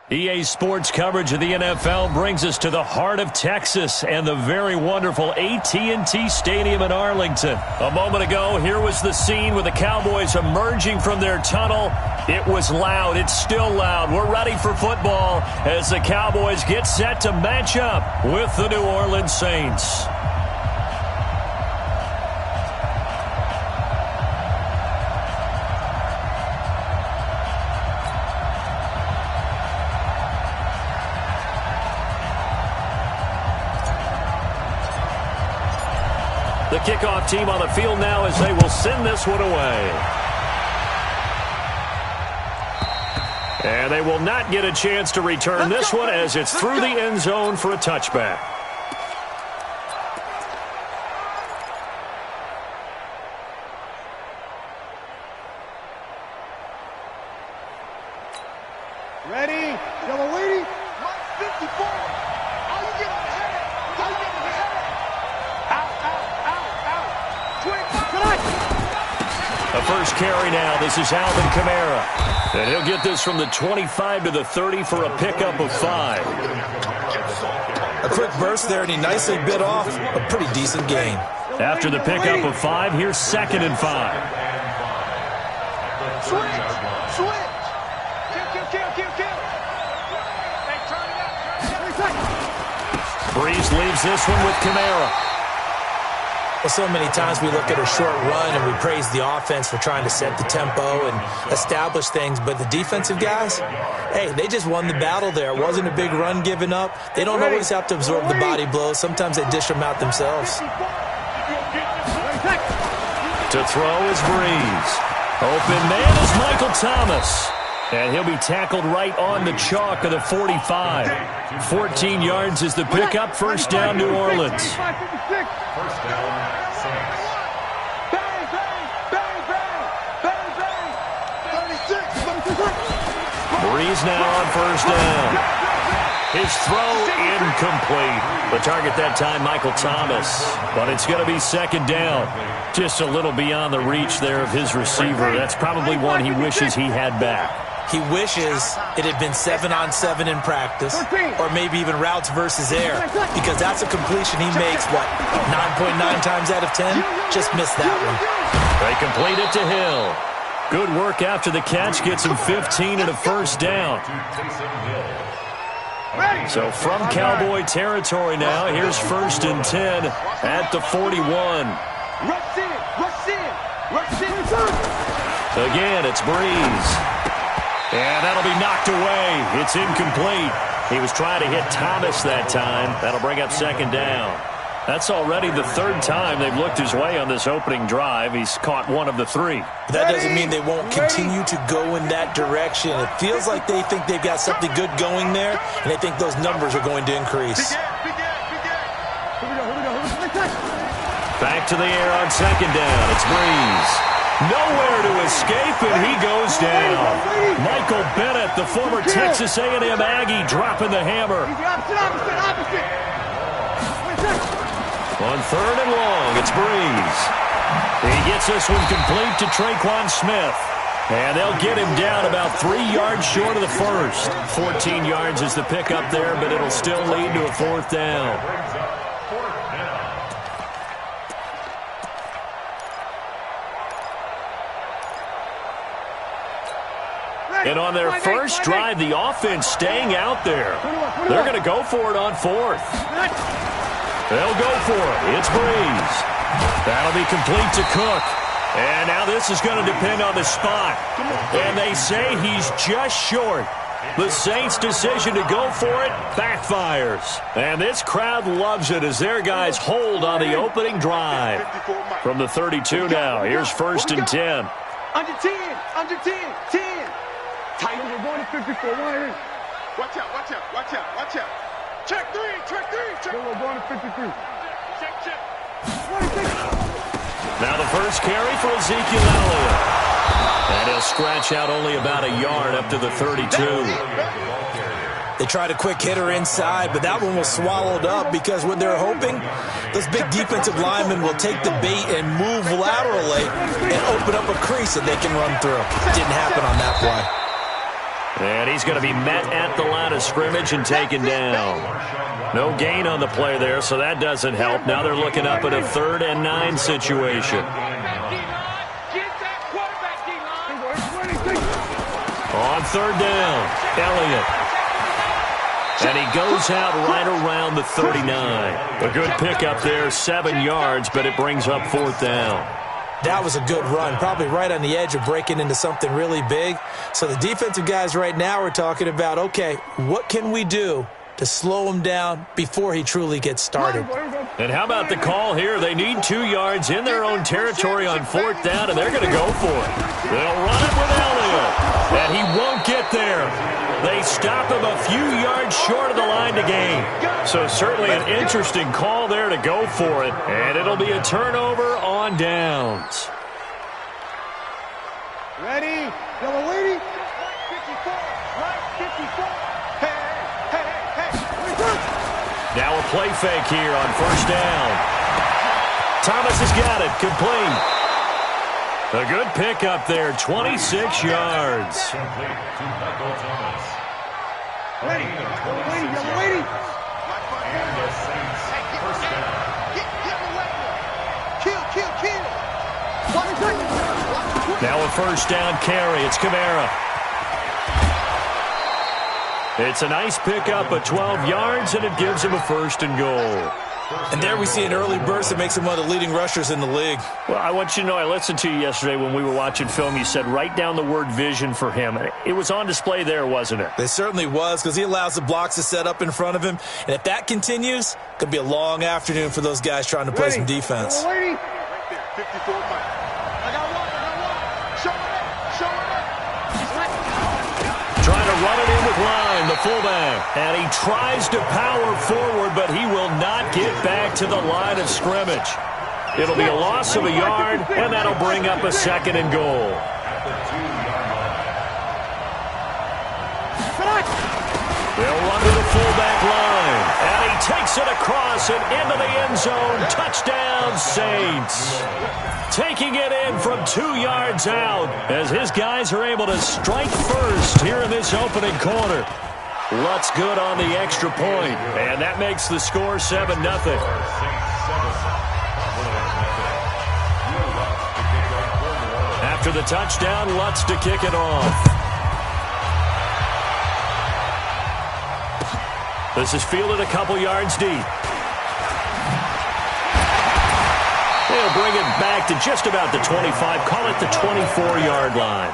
EA Sports coverage of the NFL brings us to the heart of Texas and the very wonderful AT&T Stadium in Arlington. A moment ago, here was the scene with the Cowboys emerging from their tunnel. It was loud. It's still loud. We're ready for football as the Cowboys get set to match up with the New Orleans Saints. The kickoff team on the field now as they will send this one away. And they will not get a chance to return this one as it's through the end zone for a touchback. Ready? Yellow lady. 54. How you get on the head? How you get on the head? A first carry now. This is Alvin Kamara. And he'll get this from the 25 to the 30 for a pickup of 5. A quick burst there, and he nicely bit off a pretty decent gain. After the pickup of 5, here's 2nd and 5. Switch. Kill. Breeze leaves this one with Kamara. Well, so many times we look at a short run and we praise the offense for trying to set the tempo and establish things, but the defensive guys, hey, they just won the battle there. It wasn't a big run given up. They don't always have to absorb the body blows. Sometimes they dish them out themselves. To throw is Breeze. Open man is Michael Thomas. And he'll be tackled right on the chalk of the 45. 14 yards is the pickup. First down, New Orleans. First down, Saints. Bang, bang, bang, bang, bang, bang. 36. Breeze now on first down. His throw incomplete. The target that time, Michael Thomas. But it's going to be 2nd down. Just a little beyond the reach there of his receiver. That's probably one he wishes he had back. He wishes it had been 7-on-7 in practice, or maybe even routes versus air, because that's a completion he makes, 9.9 times out of 10? Just missed that one. They complete it to Hill. Good work after the catch, gets him 15 and a first down. So from Cowboy territory now, here's 1st and 10 at the 41. Rush in. Again, it's Breeze. And that'll be knocked away. It's incomplete. He was trying to hit Thomas that time. That'll bring up 2nd down. That's already the 3rd time they've looked his way on this opening drive. He's caught 1 of the 3. That doesn't mean they won't continue to go in that direction. It feels like they think they've got something good going there, and they think those numbers are going to increase. Back to the air on 2nd down. It's Breeze. Nowhere to escape, and he goes down. Michael Bennett, the former Texas A&M Aggie, dropping the hammer. On 3rd and long, it's Breeze. He gets this one complete to Traquan Smith. And they'll get him down about 3 yards short of the first. 14 yards is the pickup there, but it'll still lead to a 4th down. And on their first drive, the offense staying out there. They're going to go for it on 4th. They'll go for it. It's Breeze. That'll be complete to Cook. And now this is going to depend on the spot. And they say he's just short. The Saints' decision to go for it backfires. And this crowd loves it as their guys hold on the opening drive. From the 32 now, here's 1st and 10. Under 10. Tight. We're going to 54. Watch out. Check three. We're going to 53. Check. Now the first carry for Ezekiel Elliott. And he'll scratch out only about a yard up to the 32. They tried a quick hitter inside, but that one was swallowed up because what they're hoping, those big defensive linemen will take the bait and move laterally and open up a crease that they can run through. Didn't happen on that play. And he's going to be met at the line of scrimmage and taken down. No gain on the play there, so that doesn't help. Now they're looking up at a 3rd and 9 situation. On 3rd down, Elliott. And he goes out right around the 39. A good pickup there, 7 yards, but it brings up 4th down. That was a good run, probably right on the edge of breaking into something really big. So the defensive guys right now are talking about, okay, what can we do to slow him down before he truly gets started? And how about the call here? They need 2 yards in their own territory on 4th down, and they're going to go for it. They'll run it with Elliott, and he won't get there. They stop him a few yards short of the line to gain. So certainly an interesting call there to go for it, and it'll be a turnover on downs. Ready? Yellow lady. 54. Right 54. Hey. Now a play fake here on 1st down. Thomas has got it. Complete. A good pickup there, 26 yards. Lady. Kill. Now a 1st down carry. It's Kamara. It's a nice pickup of 12 yards, and it gives him a 1st and goal. And there we see an early burst that makes him one of the leading rushers in the league. Well, I want you to know, I listened to you yesterday when we were watching film. You said write down the word vision for him. It was on display there, wasn't it? It certainly was, because he allows the blocks to set up in front of him. And if that continues, it could be a long afternoon for those guys trying to play some defense. Right there, 54 Mike. I got one. Show it up. Trying to run it in with Line, the fullback. And he tries to power forward, but he will not get back to the line of scrimmage. It'll be a loss of a yard, and that'll bring up a 2nd and goal. They'll run to the fullback line. And he takes it across and into the end zone. Touchdown, Saints. Taking it in from 2 yards out as his guys are able to strike first here in this opening quarter. Lutz good on the extra point, and that makes the score 7-0. After the touchdown, Lutz to kick it off. This is fielded a couple yards deep. They'll bring it back to just about the 25, call it the 24-yard line.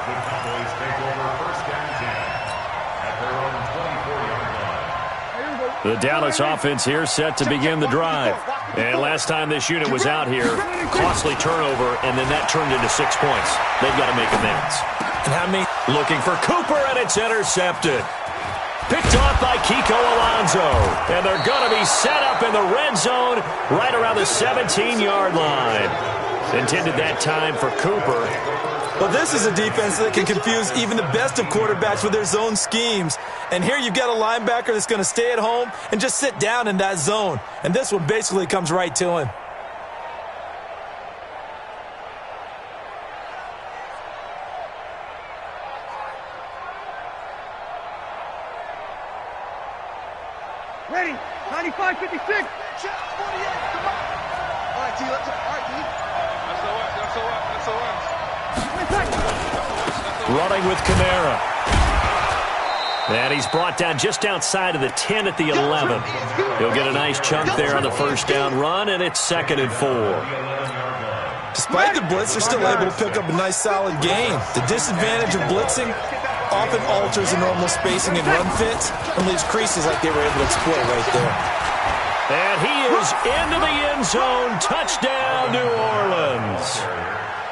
The Dallas offense here set to begin the drive. And last time this unit was out here, costly turnover, and then that turned into 6 points. They've got to make amends. And how many? Looking for Cooper, and it's intercepted. Picked off by Kiko Alonso. And they're going to be set up in the red zone right around the 17-yard line. Intended that time for Cooper. Well, this is a defense that can confuse even the best of quarterbacks with their zone schemes. And here you've got a linebacker that's going to stay at home and just sit down in that zone. And this one basically comes right to him. Ready, 95, 56. 48, come on. All right, T, let's go. All right, T. That's all right. Running with Kamara. And he's brought down just outside of the 10 at the 11. He'll get a nice chunk there on the first down run, and it's 2nd and 4. Despite the blitz, they're still able to pick up a nice solid gain. The disadvantage of blitzing often alters the normal spacing and run fits and leaves creases like they were able to exploit right there. And he is into the end zone. Touchdown, New Orleans.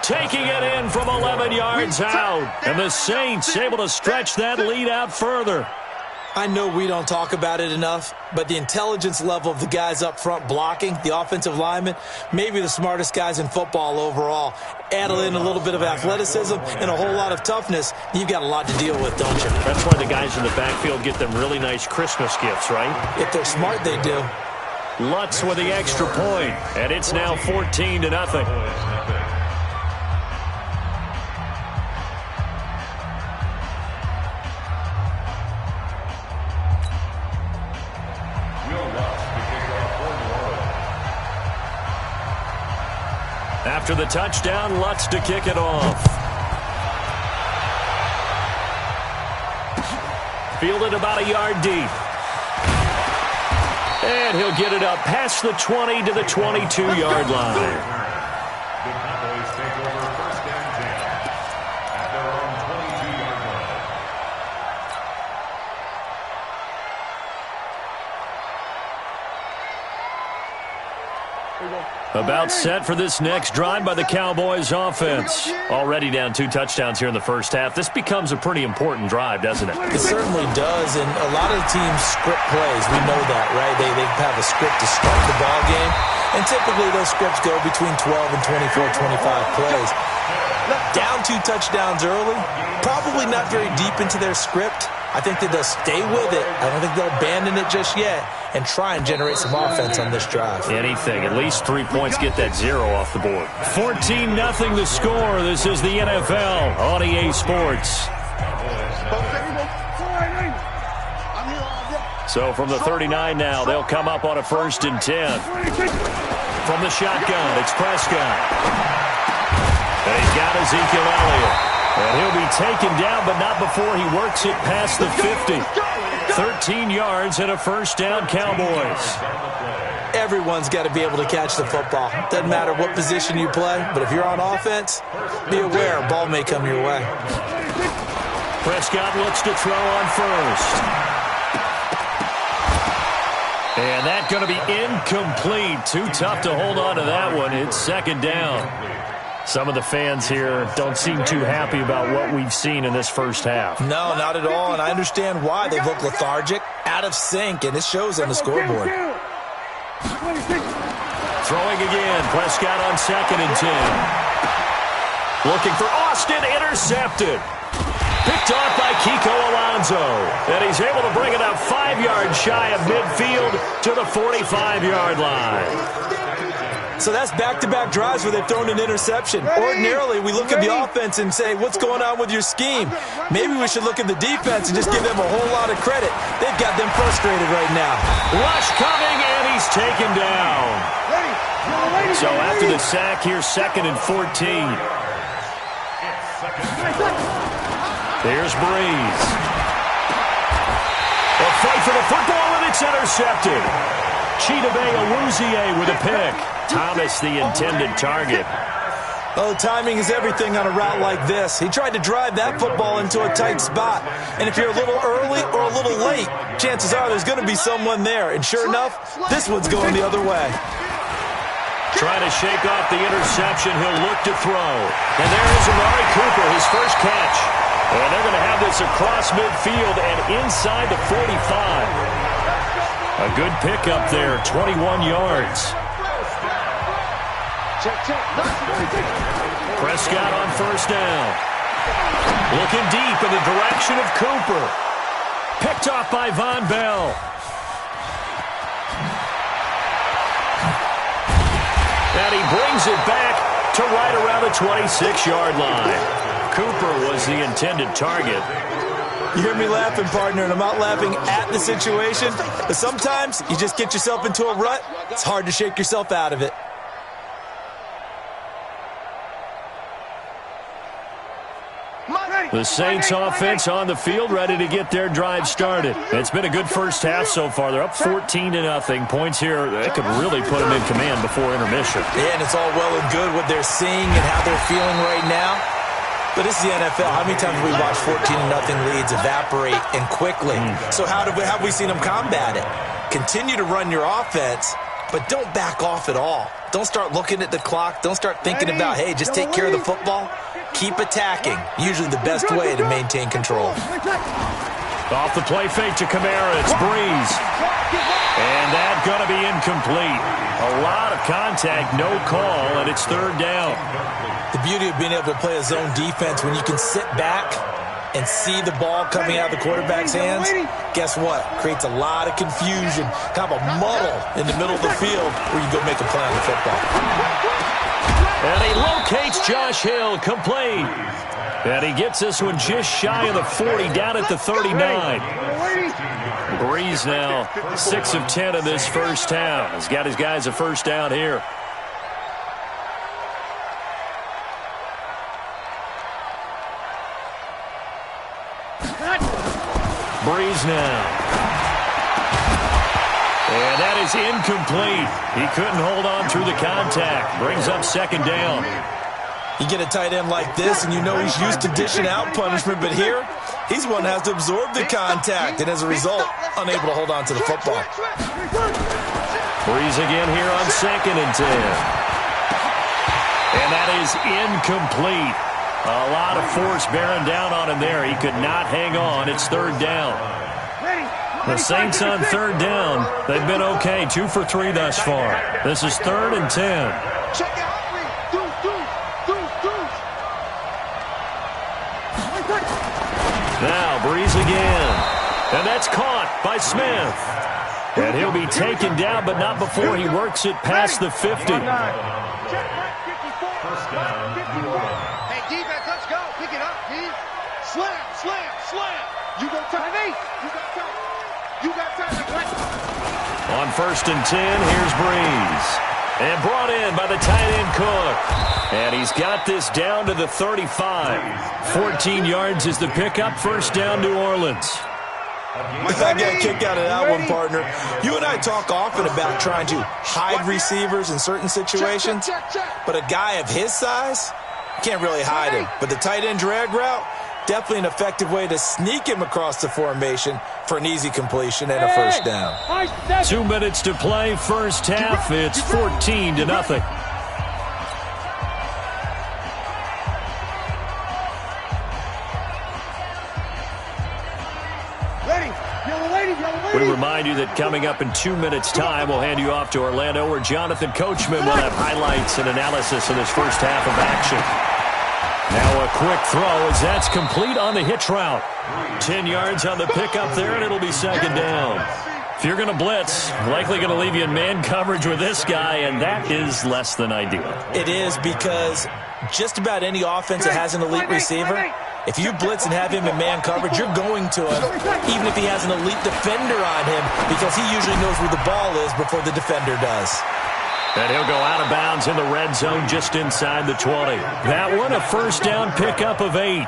Taking it in from 11 yards out. And the Saints able to stretch that lead out further. I know we don't talk about it enough, but the intelligence level of the guys up front blocking, the offensive linemen, maybe the smartest guys in football overall. Add in a little bit of athleticism and a whole lot of toughness, you've got a lot to deal with, don't you? That's why the guys in the backfield get them really nice Christmas gifts, right? If they're smart, they do. Lutz with the extra point, and it's now 14-0. After the touchdown, Lutz to kick it off. Fielded about a yard deep. And he'll get it up past the 20 to the 22-yard line. About set for this next drive by the Cowboys offense. Already down 2 touchdowns here in the first half. This becomes a pretty important drive, doesn't it? It certainly does, and a lot of the teams script plays. We know that, right? They have a script to start the ball game, and typically those scripts go between 12 and 24, 25 plays. Down 2 touchdowns early, probably not very deep into their script. I think that they'll stay with it. I don't think they'll abandon it just yet and try and generate some offense on this drive. Anything. At least 3 points, get that 0 off the board. 14-0 the score. This is the NFL on EA Sports. So from the 39 now, they'll come up on a 1st and 10. From the shotgun, it's Prescott. And he's got Ezekiel Elliott. And he'll be taken down, but not before he works it past the 50. 13 yards and a 1st down, Cowboys. Everyone's got to be able to catch the football. Doesn't matter what position you play, but if you're on offense, be aware a ball may come your way. Prescott looks to throw on 1st. And that's going to be incomplete. Too tough to hold on to that one. It's 2nd down. Some of the fans here don't seem too happy about what we've seen in this first half. No, not at all, and I understand why. They look lethargic, out of sync, and it shows on the scoreboard. Throwing again. Prescott on 2nd and 10. Looking for Austin, intercepted. Picked off by Kiko Alonso. And he's able to bring it up 5 yards shy of midfield to the 45-yard line. So that's back-to-back drives where they've thrown an interception. Ordinarily, we look at the offense and say, what's going on with your scheme? Maybe we should look at the defense and just give them a whole lot of credit. They've got them frustrated right now. Rush coming, and he's taken down. So after the sack here, 2nd and 14. There's Breeze. A fight for the football, and it's intercepted. Chidobe Awuzie with a pick. Thomas, the intended target. Oh, timing is everything on a route like this. He tried to drive that football into a tight spot. And if you're a little early or a little late, chances are there's going to be someone there. And sure enough, this one's going the other way. Trying to shake off the interception. He'll look to throw. And there is Amari Cooper, his first catch. And they're going to have this across midfield and inside the 45. A good pickup there, 21 yards. Prescott on 1st down. Looking deep in the direction of Cooper. Picked off by Von Bell. And he brings it back to right around the 26-yard line. Cooper was the intended target. You hear me laughing, partner, and I'm not laughing at the situation. But sometimes you just get yourself into a rut. It's hard to shake yourself out of it. The Saints offense on the field, ready to get their drive started. It's been a good first half so far. They're up 14-0. Points here that could really put them in command before intermission. Yeah, and it's all well and good what they're seeing and how they're feeling right now. But this is the NFL. How many times have we watched 14-0 leads evaporate and quickly? So how have we seen them combat it? Continue to run your offense, but don't back off at all. Don't start looking at the clock. Don't start thinking about, hey, just take care of the football. Keep attacking. Usually the best way to maintain control. Off the play fake to Kamara. It's Breeze. And that's going to be incomplete. A lot of contact, no call, and it's 3rd down. The beauty of being able to play a zone defense when you can sit back and see the ball coming out of the quarterback's hands, guess what? Creates a lot of confusion, kind of a muddle in the middle of the field where you go make a play on the football. And he locates Josh Hill, complete. And he gets this one just shy of the 40, down at the 39. Breeze now 6 of 10 in this first half. He's got his guys a 1st down here. Breeze now. And that is incomplete. He couldn't hold on through the contact. Brings up second down. You get a tight end like this, and you know he's used to dishing out punishment, but here, he's one that has to absorb the contact, and as a result, unable to hold on to the football. Breeze again here on 2nd and 10. And that is incomplete. A lot of force bearing down on him there. He could not hang on. It's 3rd down. The Saints on 3rd down. They've been okay. 2 for 3 thus far. This is 3rd and 10. Now Breeze again. And that's caught by Smith. And he'll be taken down, but not before he works it past the 50. Hey, defense, let's go. Pick it up, D. Slam, slam, slam. You got time. You got time. You got time. On 1st and 10, here's Breeze. And brought in by the tight end Cook. And he's got this down to the 35. 14 yards is the pickup. 1st down, New Orleans. I got a kick out of that one, partner. You and I talk often about trying to hide receivers in certain situations, but a guy of his size, can't really hide him. But the tight end drag route, definitely an effective way to sneak him across the formation for an easy completion and a 1st down. 2 minutes to play, 1st half. It's 14-0. We remind you that coming up in 2 minutes' time, we'll hand you off to Orlando, where Jonathan Coachman will have highlights and analysis of this 1st half of action. Now a quick throw as that's complete on the hitch route. 10 yards on the pickup there, and it'll be 2nd down. If you're going to blitz, likely going to leave you in man coverage with this guy, and that is less than ideal. It is, because just about any offense that has an elite receiver, if you blitz and have him in man coverage, you're going to him, even if he has an elite defender on him, because he usually knows where the ball is before the defender does. And he'll go out of bounds in the red zone just inside the 20. That one, a 1st down pickup of 8.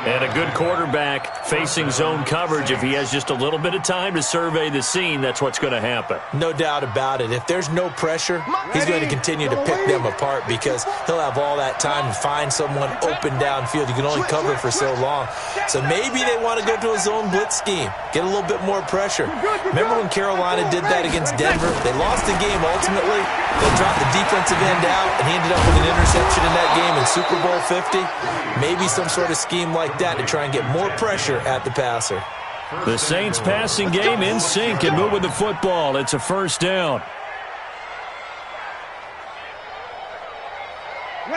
And a good quarterback facing zone coverage. If he has just a little bit of time to survey the scene, that's what's going to happen. No doubt about it. If there's no pressure, he's going to continue to pick them apart because he'll have all that time to find someone open downfield. You can only cover for so long. So maybe they want to go to a zone blitz scheme, get a little bit more pressure. Remember when Carolina did that against Denver? They lost the game ultimately. They dropped the defensive end out, and he ended up with an interception in that game in Super Bowl 50. Maybe some sort of scheme like that to try and get more pressure at the passer. The Saints passing game in sync and moving the football. It's a 1st down.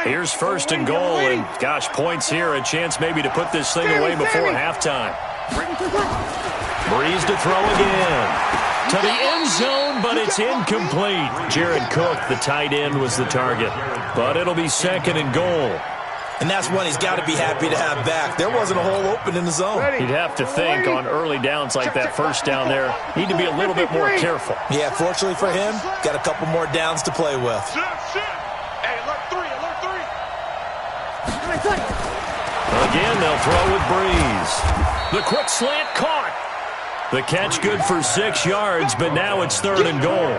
Here's 1st and goal, and gosh, points here. A chance maybe to put this thing away before halftime. Breeze to throw again. To the end zone, but it's incomplete. Jared Cook, the tight end, was the target. But it'll be 2nd and goal. And that's one he's got to be happy to have back. There wasn't a hole open in the zone. You'd have to think on early downs like that 1st down there, need to be a little bit more careful. Yeah, fortunately for him, got a couple more downs to play with. Hey, alert 3, alert 3. Again, they'll throw with Breeze. The quick slant caught. The catch good for 6 yards, but now it's 3rd and goal.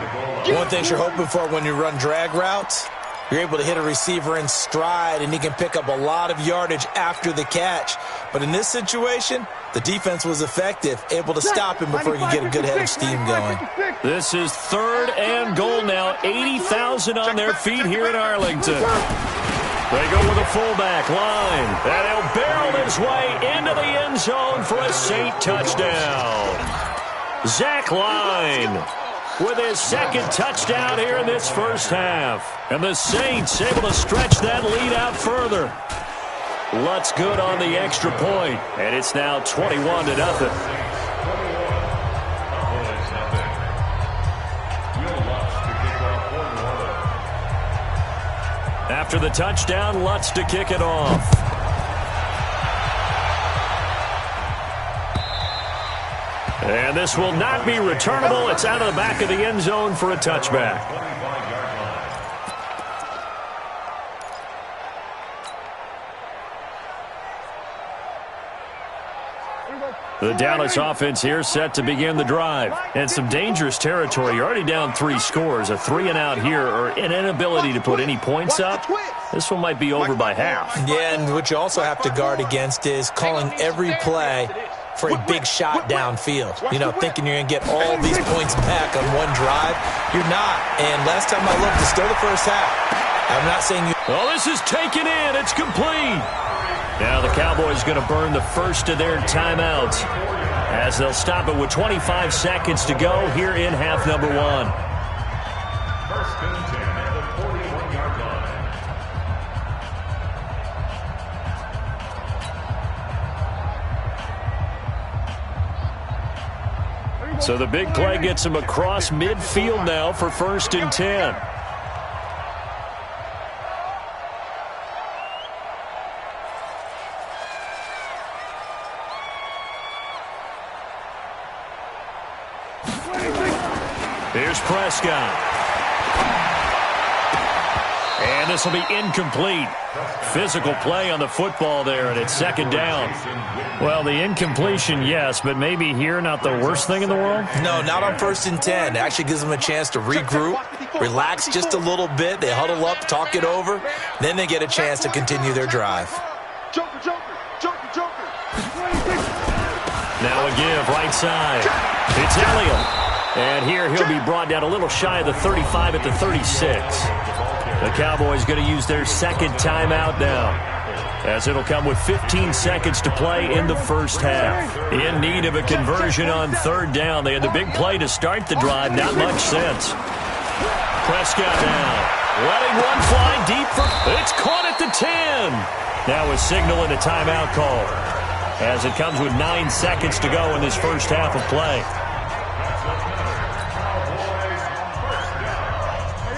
One thing you're hoping for when you run drag routes, you're able to hit a receiver in stride, and he can pick up a lot of yardage after the catch. But in this situation, the defense was effective, able to stop him before he could get a good head of steam going. This is 3rd and goal now. 80,000 on their feet here in Arlington. They go with a fullback line, and he'll barrel his way into the end zone for a Saint touchdown. Zach Line with his 2nd touchdown here in this 1st half. And the Saints able to stretch that lead out further. Lutz good on the extra point, and it's now 21-0. After the touchdown, Lutz to kick it off. And this will not be returnable. It's out of the back of the end zone for a touchback. The Dallas offense here set to begin the drive. And some dangerous territory. You're already down 3 scores. A 3-and-out here or an inability to put any points up. This one might be over by half. Yeah, and what you also have to guard against is calling every play for a big shot downfield. You know, thinking you're going to get all these points back on one drive. You're not. And last time I looked, it's still the first half. I'm not saying you... Oh, this is taken in. It's complete. Now the Cowboys going to burn the first of their timeouts as they'll stop it with 25 seconds to go here in half number 1. First and 10 at the 41-yard line. So the big play gets him across midfield now for first and 10. Here's Prescott. And this will be incomplete. Physical play on the football there, and it's second down. Well, the incompletion, yes, but maybe here not the worst thing in the world? No, not on first and 10. It actually gives them a chance to regroup, relax just a little bit. They huddle up, talk it over. Then they get a chance to continue their drive. Now a give, right side. It's Elliott. And here he'll be brought down a little shy of the 35 at the 36. The Cowboys going to use their second timeout now, as it'll come with 15 seconds to play in the first half. In need of a conversion on third down. They had the big play to start the drive. Not much sense. Prescott now, letting one fly deep for... It's caught at the 10. Now a signal and a timeout call, as it comes with 9 seconds to go in this first half of play.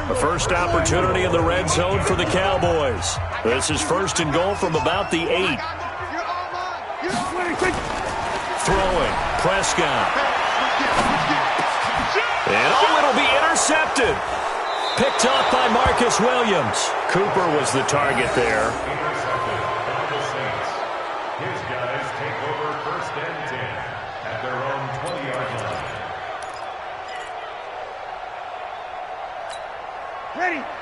The first opportunity in the red zone for the Cowboys. This is first and goal from about the 8. Throwing, Prescott. And it'll be intercepted. Picked off by Marcus Williams. Cooper was the target there. His guys take over first and 10 at their own 20-yard line.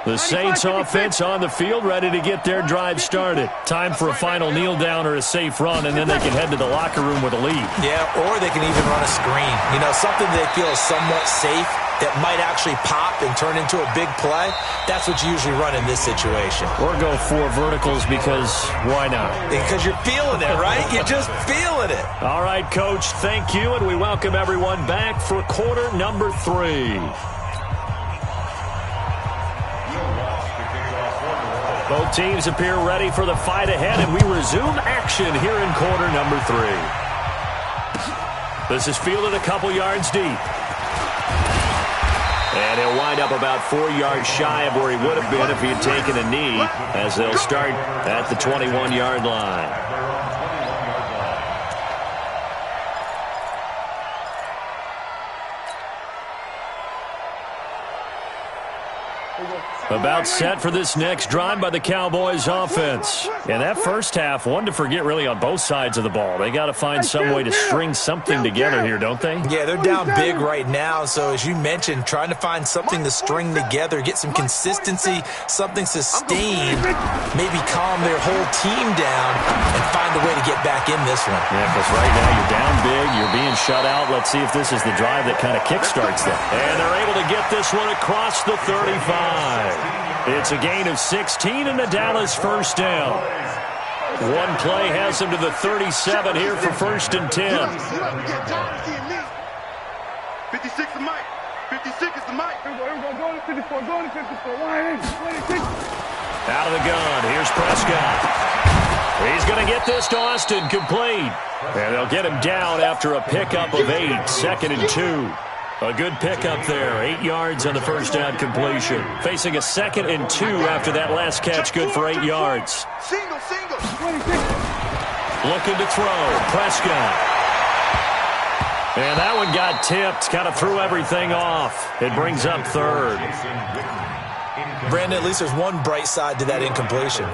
The Saints offense on the field, ready to get their drive started. Time for a final kneel down or a safe run, and then they can head to the locker room with a lead. Yeah, or they can even run a screen. You know, something they feel is somewhat safe that might actually pop and turn into a big play. That's what you usually run in this situation. Or go 4 verticals, because why not? Because you're feeling it, right? You're just feeling it. All right, Coach, thank you, and we welcome everyone back for quarter number 3. Both teams appear ready for the fight ahead, and we resume action here in quarter number 3. This is fielded a couple yards deep. And he'll wind up about 4 yards shy of where he would have been if he had taken a knee, as they'll start at the 21-yard line. About set for this next drive by the Cowboys offense. And that first half, one to forget really on both sides of the ball. They got to find some way to string something together here, don't they? Yeah, they're down big right now. So as you mentioned, trying to find something to string together, get some consistency, something sustained, maybe calm their whole team down and find a way to get back in this one. Yeah, because right now you're down big, you're being shut out. Let's see if this is the drive that kind of kickstarts them. And they're able to get this one across the 35. It's a gain of 16 and the Dallas first down. One play has him to the 37 here for first and 10. 56 is Mike. 56 is the Mike. Here we go. Going to 54. Going to 54. 26. Out of the gun. Here's Prescott. He's going to get this to Austin, complete. And they'll get him down after a pickup of 8. Second and 2. A good pickup there. 8 yards on the first down completion. Facing a second and 2 after that last catch, good for 8 yards. Single. Looking to throw. Prescott. And that one got tipped. Kind of threw everything off. It brings up third. Brandon, at least there's one bright side to that incompletion.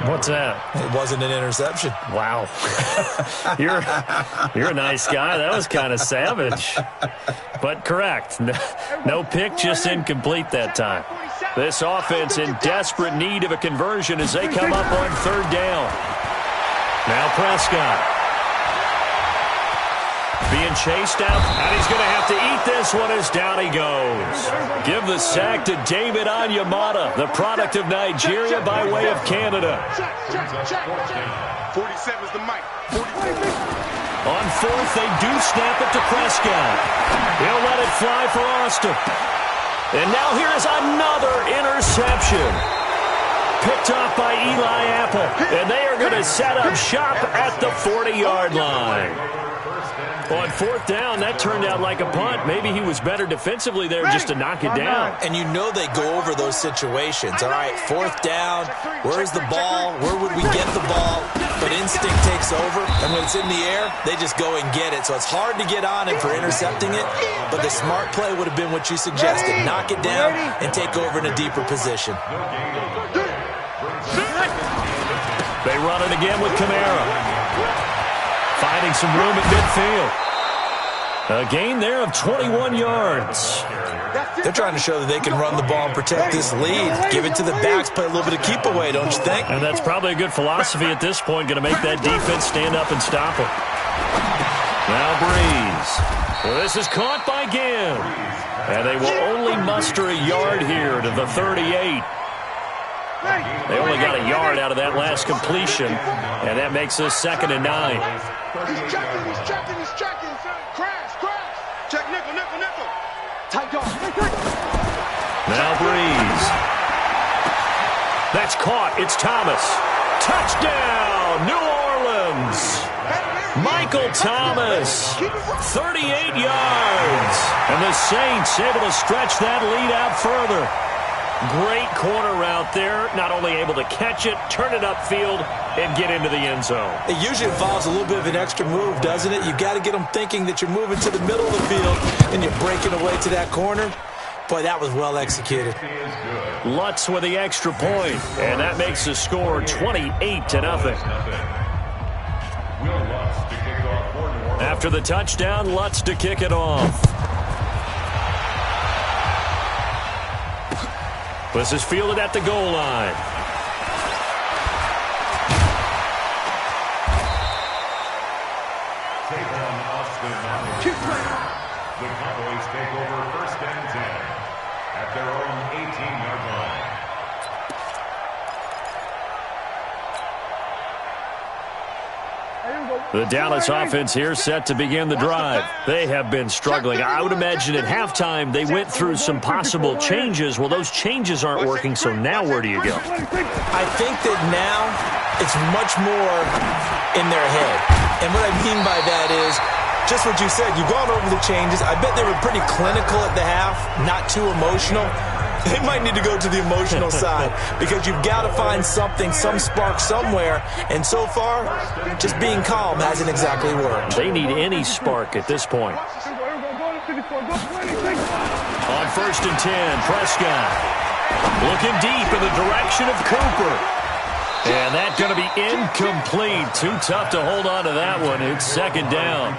What's that? It wasn't an interception. Wow. You're a nice guy. That was kind of savage. But correct. No pick, just incomplete that time. This offense in desperate need of a conversion as they come up on third down. Now Prescott. Being chased out, and he's going to have to eat this one as down he goes. Give the sack to David Onyemata, the product of Nigeria by way of Canada. 47's the mic. On fourth, they do snap it to Prescott. He'll let it fly for Austin. And now here is another interception. Picked off by Eli Apple, and they are going to set up shop at the 40-yard line. On fourth down, that turned out like a punt. Maybe he was better defensively there just to knock it down. And you know they go over those situations. All right, fourth down, where's the ball? Where would we get the ball? But instinct takes over, and when it's in the air, they just go and get it. So it's hard to get on him for intercepting it, but the smart play would have been what you suggested. Knock it down and take over in a deeper position. They run it again with Kamara. Finding some room at midfield. A gain there of 21 yards. They're trying to show that they can run the ball and protect this lead. Give it to the backs, play a little bit of keep away, don't you think? And that's probably a good philosophy at this point, going to make that defense stand up and stop it. Now Breeze. Well, this is caught by Gibb. And they will only muster a yard here to the 38. They only got a yard out of that last completion, and that makes this 2nd and 9. He's checking. Crash. Check nickel. Tight dog. Now Breeze. That's caught. It's Thomas. Touchdown, New Orleans. Michael Thomas, 38 yards. And the Saints able to stretch that lead out further. Great corner route there. Not only able to catch it, turn it upfield, and get into the end zone. It usually involves a little bit of an extra move, doesn't it? You've got to get them thinking that you're moving to the middle of the field and you're breaking away to that corner. Boy, that was well executed. Lutz with the extra point, and that makes the score 28-0. After the touchdown, Lutz to kick it off. This is fielded at the goal line. The Cowboys take over 1st and 10 at their own 18-yard line. The Dallas offense here set to begin the drive. They have been struggling. I would imagine at halftime they went through some possible changes. Well, those changes aren't working, so now where do you go? I think that now it's much more in their head. And what I mean by that is just what you said. You've gone over the changes. I bet they were pretty clinical at the half, not too emotional. They might need to go to the emotional side because you've got to find something, some spark somewhere. And so far, just being calm hasn't exactly worked. They need any spark at this point. On 1st and 10, Prescott looking deep in the direction of Cooper. And that's going to be incomplete. Too tough to hold on to that one. It's 2nd down.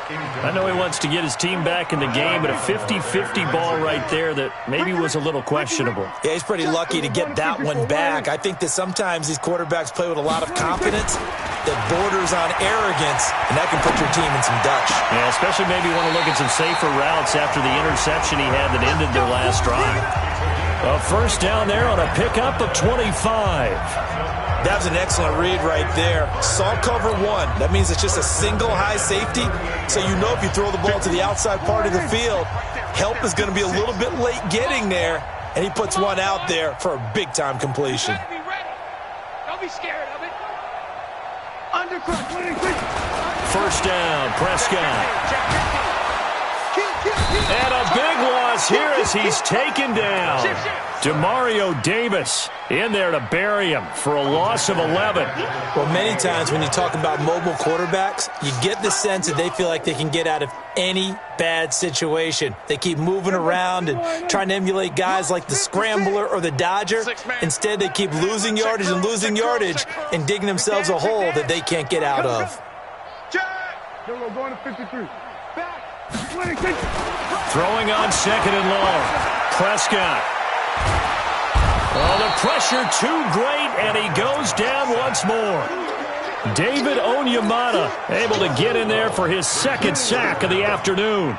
I know he wants to get his team back in the game, but a 50-50 ball right there that maybe was a little questionable. Yeah, he's pretty lucky to get that one back. I think that sometimes these quarterbacks play with a lot of confidence that borders on arrogance, and that can put your team in some Dutch. Yeah, especially maybe want to look at some safer routes after the interception he had that ended their last drive. A 1st down there on a pickup of 25. That was an excellent read right there. Saw cover 1. That means it's just a single high safety. So you know if you throw the ball to the outside part of the field, help is going to be a little bit late getting there. And he puts one out there for a big-time completion. Don't be scared of it. Undercut. 1st down, Prescott. And a big one pass here as he's taken down. Demario Davis in there to bury him for a loss of 11. Well, many times when you talk about mobile quarterbacks, you get the sense that they feel like they can get out of any bad situation. They keep moving around and trying to emulate guys like the Scrambler or the Dodger. Instead, they keep losing yardage and digging themselves a hole that they can't get out of. Going to 53. Throwing on second and long. Prescott. Oh, the pressure too great, and he goes down once more. David Onyemata able to get in there for his second sack of the afternoon.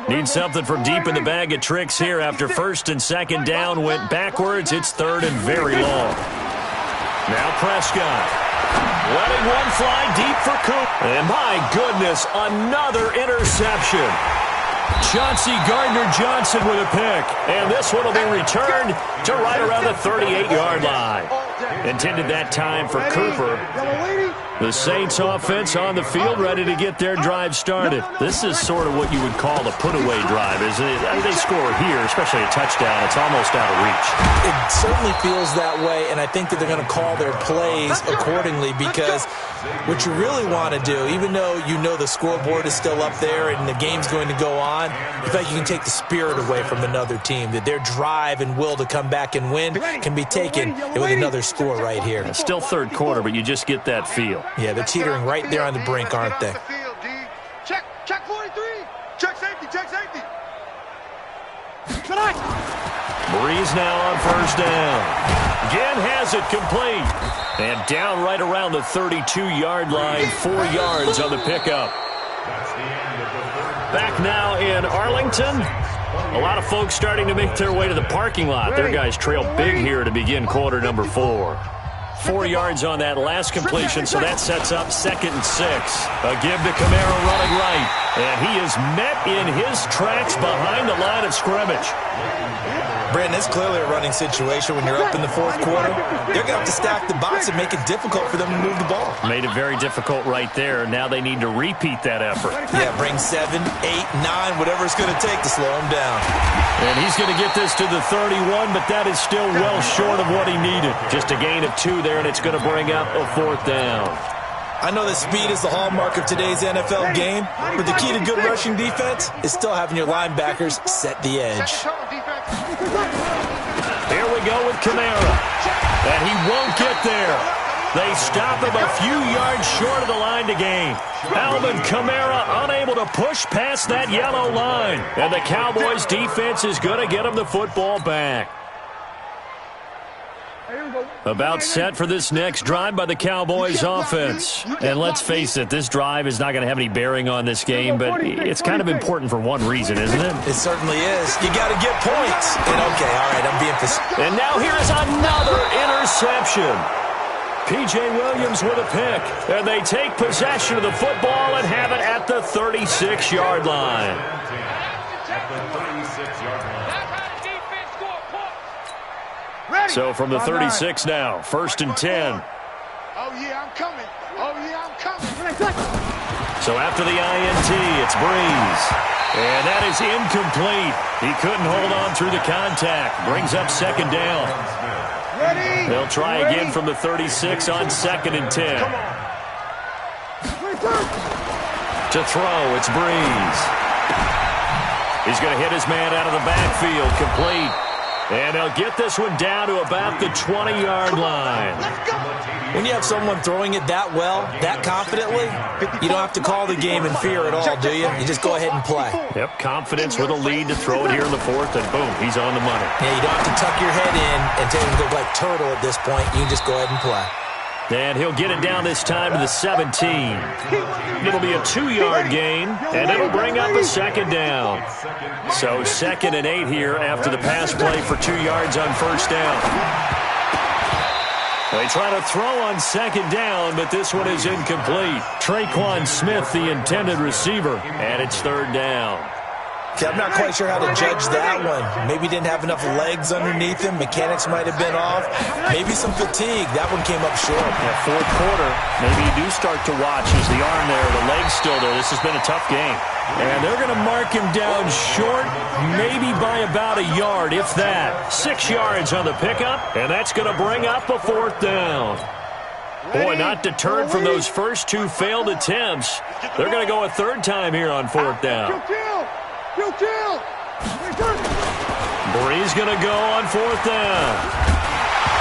Need something from deep in the bag of tricks here after first and second down went backwards. It's third and very long. Now Prescott. Letting one fly deep for Coop. And my goodness, another interception. Chauncey Gardner-Johnson with a pick. And this one will be returned to right around the 38-yard line. Intended that time for Cooper. The Saints offense on the field ready to get their drive started. This is sort of what you would call a put-away drive, isn't it? They score here, especially a touchdown. It's almost out of reach. It certainly feels that way, and I think that they're going to call their plays accordingly because what you really want to do, even though you know the scoreboard is still up there and the game's going to go on, in fact, you can take the spirit away from another team, that their drive and will to come back and win can be taken with another score right here. It's still third quarter, but you just get that feel. Yeah, they're teetering right there on the brink, aren't they? Check 43. Check safety. Breeze now on first down. Again has it complete. And down right around the 32-yard line, 4 yards on the pickup. Back now in Arlington. A lot of folks starting to make their way to the parking lot. Their guys trail big here to begin quarter number 4. 4 yards on that last completion, so that sets up 2nd and 6. A give to Kamara running right, and he is met in his tracks behind the line of scrimmage. Brandon, it's clearly a running situation when you're up in the fourth quarter. They're going to have to stack the box and make it difficult for them to move the ball. Made it very difficult right there. Now they need to repeat that effort. Yeah, bring 7, 8, 9, whatever it's going to take to slow him down. And he's going to get this to the 31, but that is still well short of what he needed. Just a gain of 2 there, and it's going to bring up a 4th down. I know that speed is the hallmark of today's NFL game, but the key to good rushing defense is still having your linebackers set the edge. Here we go with Kamara, and he won't get there. They stop him a few yards short of the line to gain. Alvin Kamara unable to push past that yellow line, and the Cowboys defense is going to get him the football back. About set for this next drive by the Cowboys offense. And let's face it, this drive is not going to have any bearing on this game, but it's kind of important for one reason, isn't it? It certainly is. You got to get points. And okay, all right, I'm being facetious. And now here is another interception. P.J. Williams with a pick. And they take possession of the football and have it at the 36-yard line. So from the 36 now, 1st and 10. Oh, yeah, I'm coming. So after the INT, it's Breeze. And that is incomplete. He couldn't hold on through the contact. Brings up 2nd down. They'll try again from the 36 on 2nd and 10. To throw, it's Breeze. He's going to hit his man out of the backfield, complete. And they'll get this one down to about the 20-yard line. When you have someone throwing it that well, that confidently, you don't have to call the game in fear at all, do you? You just go ahead and play. Yep, confidence with a lead to throw it here in the 4th, and boom, he's on the money. Yeah, you don't have to tuck your head in and take him to go like turtle at this point. You can just go ahead and play. And he'll get it down this time to the 17. It'll be a 2-yard gain, and it'll bring up a 2nd down. So 2nd and 8 here after the pass play for 2 yards on 1st down. They try to throw on 2nd down, but this one is incomplete. Traquan Smith, the intended receiver, and it's 3rd down. Okay, I'm not quite sure how to judge that one. Maybe didn't have enough legs underneath him. Mechanics might have been off. Maybe some fatigue. That one came up short. Yeah, fourth quarter, maybe you do start to watch as the arm there, the leg's still there. This has been a tough game. And they're going to mark him down short, maybe by about a yard, if that. 6 yards on the pickup, and that's going to bring up a fourth down. Boy, not deterred from those first 2 failed attempts. They're going to go a third time here on fourth down. Breeze going to go on fourth down.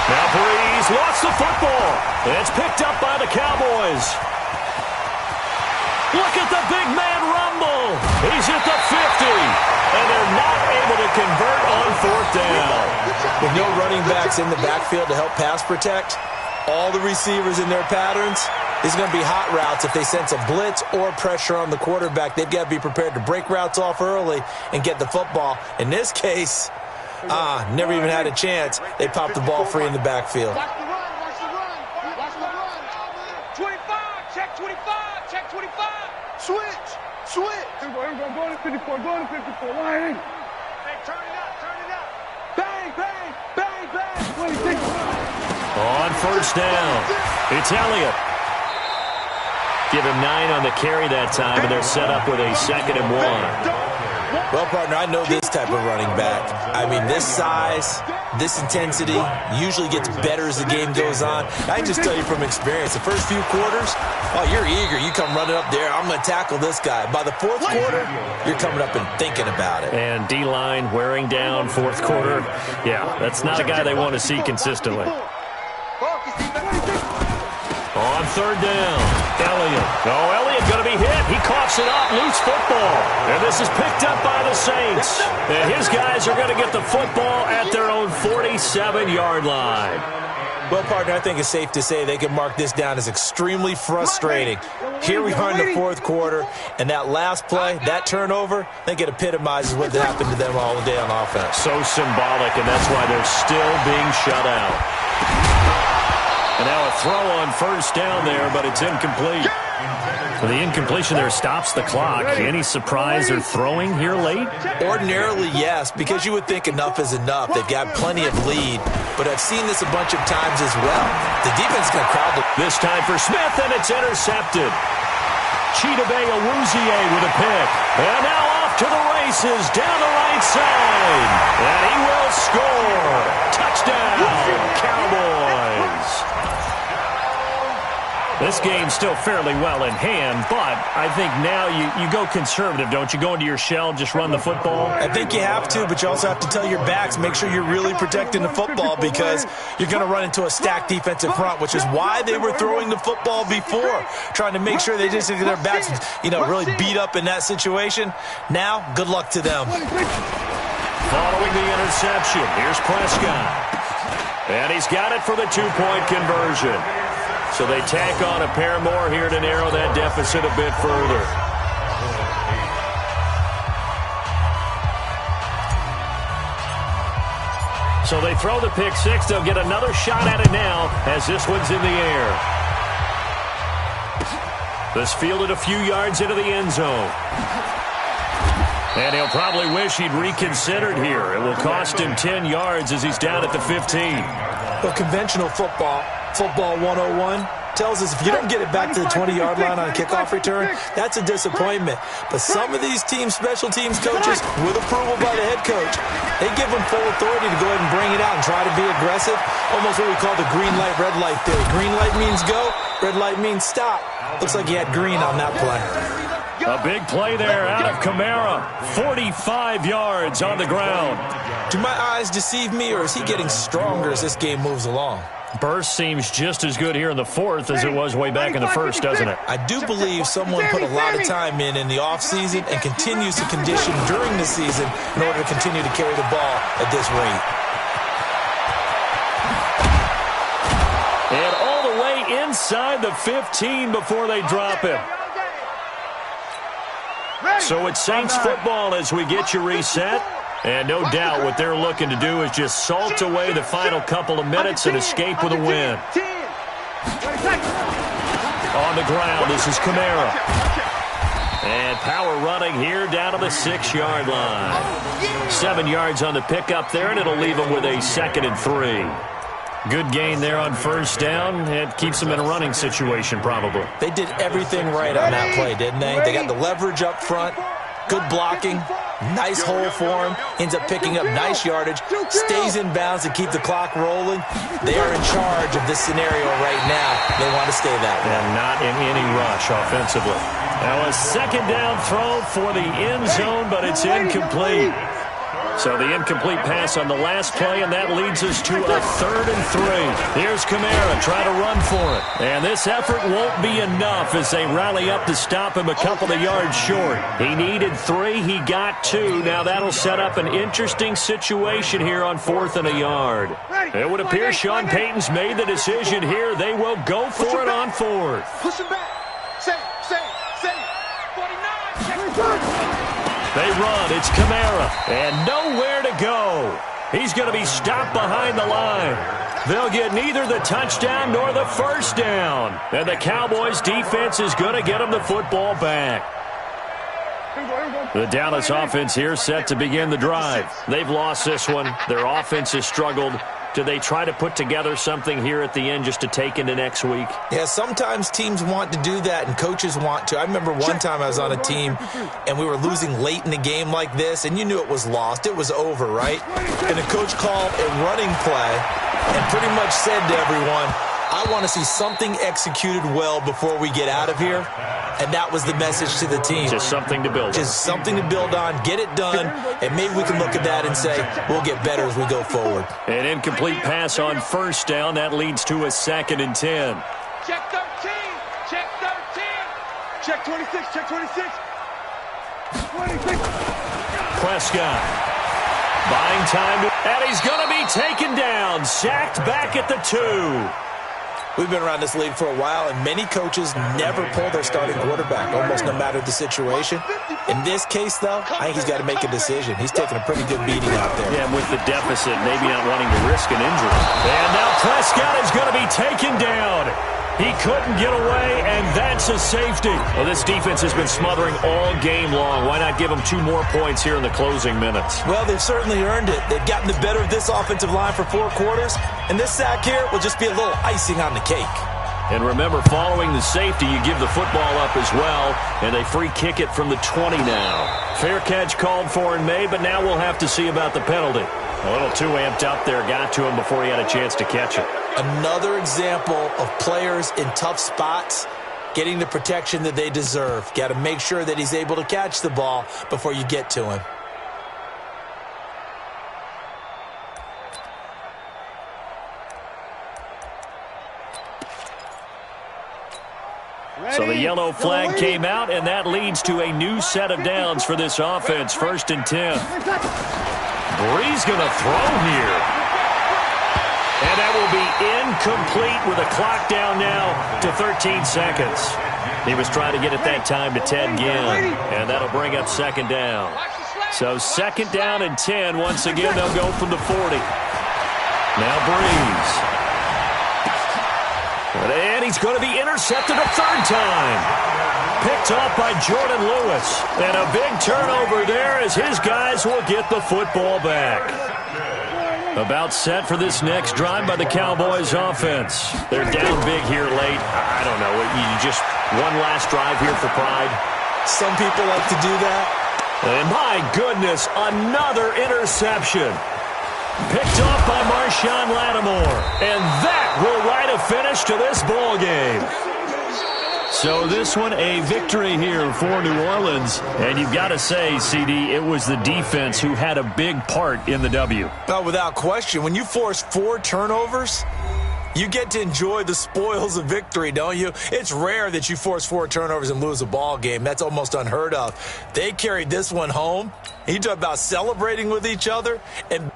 Now Breeze lost the football. It's picked up by the Cowboys. Look at the big man rumble. He's at the 50. And they're not able to convert on fourth down. With no running backs in the backfield to help pass protect, all the receivers in their patterns, these are going to be hot routes. If they sense a blitz or pressure on the quarterback, they've got to be prepared to break routes off early and get the football. In this case, never even had a chance. They popped the ball free in the backfield. Watch the run, watch the run, watch the run. 25, check 25, check 25. Switch. Go to 54, go to 54. Hey, turn it up. Bang, bang, bang, bang. On first down, it's Elliott. Give him 9 on the carry that time, and they're set up with a 2nd and 1. Well, partner, I know this type of running back. I mean, this size, this intensity usually gets better as the game goes on. I can just tell you from experience, the first few quarters, you're eager. You come running up there, I'm going to tackle this guy. By the fourth quarter, you're coming up and thinking about it. And D-line wearing down fourth quarter. Yeah, that's not a guy they want to see consistently. On third down, Elliott. Elliott going to be hit. He coughs it up, loose football. And this is picked up by the Saints. And his guys are going to get the football at their own 47-yard line. Well, partner, I think it's safe to say they can mark this down as extremely frustrating. Here we are in the fourth quarter, and that last play, that turnover, I think it epitomizes what happened to them all day on offense. So symbolic, and that's why they're still being shut out. And now a throw on first down there, but it's incomplete. The incompletion there stops the clock. Any surprise they're throwing here late? Ordinarily, yes, because you would think enough is enough. They've got plenty of lead, but I've seen this a bunch of times as well. The defense is going to crowd this time for Smith, and it's intercepted. Chidobe Awuzie with a pick. And now off to the races down the right side. And he will score. Touchdown, Cowboys. This game's still fairly well in hand, but I think now you go conservative, don't you? Go into your shell, just run the football? I think you have to, but you also have to tell your backs, make sure you're really protecting the football because you're going to run into a stacked defensive front, which is why they were throwing the football before, trying to make sure they just get their backs, really beat up in that situation. Now, good luck to them. Following the interception, here's Prescott. And he's got it for the 2-point conversion. So they tack on a pair more here to narrow that deficit a bit further. So they throw the pick six. They'll get another shot at it now as this one's in the air. This fielded a few yards into the end zone. And he'll probably wish he'd reconsidered here. It will cost him 10 yards as he's down at the 15. Well, conventional football 101, tells us if you don't get it back to the 20-yard line on a kickoff return, that's a disappointment. But some of these special teams coaches, with approval by the head coach, they give them full authority to go ahead and bring it out and try to be aggressive. Almost what we call the green light, red light theory. Green light means go, red light means stop. Looks like he had green on that play. A big play there out of Kamara. 45 yards on the ground. Do my eyes deceive me, or is he getting stronger as this game moves along? Burst seems just as good here in the fourth as it was way back in the first, doesn't it? I do believe someone put a lot of time in the offseason and continues to condition during the season in order to continue to carry the ball at this rate. And all the way inside the 15 before they drop him. So it's Saints football as we get you reset. And no doubt what they're looking to do is just salt away the final couple of minutes and escape with a win. On the ground, this is Kamara. And power running here down to the 6-yard line. 7 yards on the pickup there, and it'll leave them with a 2nd and 3. Good gain there on first down. It keeps them in a running situation probably. They did everything right on that play, didn't they? They got the leverage up front, good blocking, nice hole for him, ends up picking up nice yardage, stays in bounds to keep the clock rolling. They are in charge of this scenario right now. They want to stay that way. And not in any rush offensively. Now a 2nd down throw for the end zone, but it's incomplete. So the incomplete pass on the last play, and that leads us to a 3rd and 3. Here's Kamara trying to run for it. And this effort won't be enough as they rally up to stop him a couple of yards short. He needed 3. He got 2. Now that'll set up an interesting situation here on 4th and a yard. It would appear Sean Payton's made the decision here. They will go for it on 4th. Push him back. Say. 49. They run. It's Kamara. And nowhere to go. He's going to be stopped behind the line. They'll get neither the touchdown nor the first down. And the Cowboys' defense is going to get them the football back. The Dallas offense here set to begin the drive. They've lost this one. Their offense has struggled. Do they try to put together something here at the end just to take into next week? Yeah, sometimes teams want to do that and coaches want to. I remember one time I was on a team and we were losing late in the game like this, and you knew it was lost. It was over, right? And the coach called a running play and pretty much said to everyone, I want to see something executed well before we get out of here. And that was the message to the team. Just something to build on. Just something to build on, get it done, and maybe we can look at that and say, we'll get better as we go forward. An incomplete pass on first down. That leads to a 2nd and 10. Check 13. Check 13. Check 26. Check 26. 26. Prescott buying time. And he's going to be taken down. Sacked back at the 2. We've been around this league for a while, and many coaches never pull their starting quarterback, almost no matter the situation. In this case, though, I think he's got to make a decision. He's taking a pretty good beating out there. Yeah, with the deficit, maybe not wanting to risk an injury. And now Prescott is going to be taken down. He couldn't get away, and that's a safety. Well, this defense has been smothering all game long. Why not give them 2 more points here in the closing minutes? Well, they've certainly earned it. They've gotten the better of this offensive line for 4 quarters, and this sack here will just be a little icing on the cake. And remember, following the safety, you give the football up as well, and they free kick it from the 20 now. Fair catch called for and made, but now we'll have to see about the penalty. A little too amped up there, got to him before he had a chance to catch it. Another example of players in tough spots getting the protection that they deserve. Got to make sure that he's able to catch the ball before you get to him. So the yellow flag came out, and that leads to a new set of downs for this offense. 1st and 10. Brees going to throw here. And that will be incomplete with a clock down now to 13 seconds. He was trying to get it that time to Ted Ginn, and that'll bring up 2nd down. So 2nd down and 10. Once again, they'll go from the 40. Now Brees. And he's going to be intercepted a 3rd time. Picked off by Jordan Lewis. And a big turnover there as his guys will get the football back. About set for this next drive by the Cowboys offense. They're down big here late. I don't know. You just one last drive here for pride. Some people like to do that. And my goodness, another interception. Picked off by Marshawn Lattimore. And that will write a finish to this ball game. So this one, a victory here for New Orleans. And you've got to say, CD, it was the defense who had a big part in the W. Oh, without question. When you force 4 turnovers, you get to enjoy the spoils of victory, don't you? It's rare that you force 4 turnovers and lose a ball game. That's almost unheard of. They carried this one home. You talk about celebrating with each other and